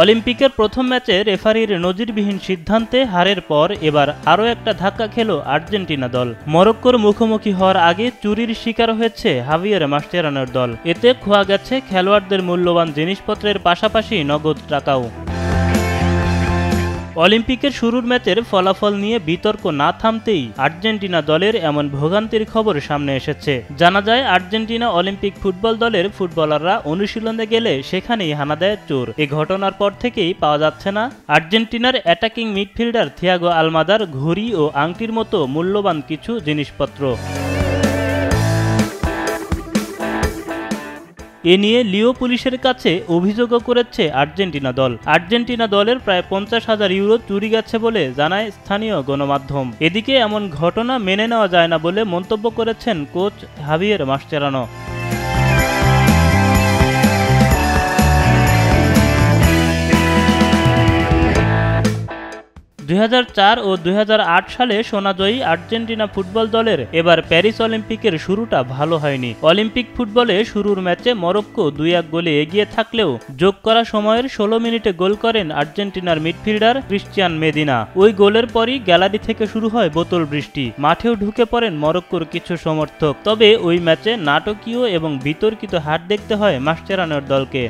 অলিম্পিকের প্রথম ম্যাচে রেফারির নজিরবিহীন সিদ্ধান্তে হারের পর এবার আরও একটা ধাক্কা খেল আর্জেন্টিনা দল। মরক্কোর মুখোমুখি হওয়ার আগে চুরির শিকার হয়েছে হাভিয়ের মাস্টেরানোর দল। এতে খোয়া গেছে খেলোয়াড়দের মূল্যবান জিনিসপত্রের পাশাপাশি নগদ টাকাও। অলিম্পিকের শুরুর ম্যাচের ফলাফল নিয়ে বিতর্ক না থামতেই আর্জেন্টিনা দলের এমন ভোগান্তির খবর সামনে এসেছে। জানা যায়, আর্জেন্টিনা অলিম্পিক ফুটবল দলের ফুটবলাররা অনুশীলনে গেলে সেখানেই হানা দেয় চোর। এই ঘটনার পর থেকেই পাওয়া যাচ্ছে না আর্জেন্টিনার অ্যাটাকিং মিডফিল্ডার থিয়াগো আলমাদার ঘড়ি ও আংটির মতো মূল্যবান কিছু জিনিসপত্র। এ নিয়ে লিও পুলিশের কাছে অভিযোগও করেছে আর্জেন্টিনা দল। আর্জেন্টিনা দলের প্রায় 50,000 ইউরো চুরি গেছে বলে জানায় স্থানীয় গণমাধ্যম। এদিকে এমন ঘটনা মেনে নেওয়া যায় না বলে মন্তব্য করেছেন কোচ হাভিয়ের মাস্টেরানো। 2004 ও 2008 সালে সোনাজয়ী আর্জেন্টিনা ফুটবল দলের এবার প্যারিস অলিম্পিকের শুরুটা ভালো হয়নি। অলিম্পিক ফুটবলে শুরুর ম্যাচে মরক্কো 2-1 গোলে এগিয়ে থাকলেও যোগ করা সময়ের 16 মিনিটে গোল করেন আর্জেন্টিনার মিডফিল্ডার ক্রিশ্চিয়ান মেদিনা। ওই গোলের পরই গ্যালারি থেকে শুরু হয় বোতল বৃষ্টি। মাঠেও ঢুকে পড়েন মরক্কোর কিছু সমর্থক। তবে ওই ম্যাচে নাটকীয় এবং বিতর্কিত হার দেখতে হয় মাস্টেরানোর দলকে।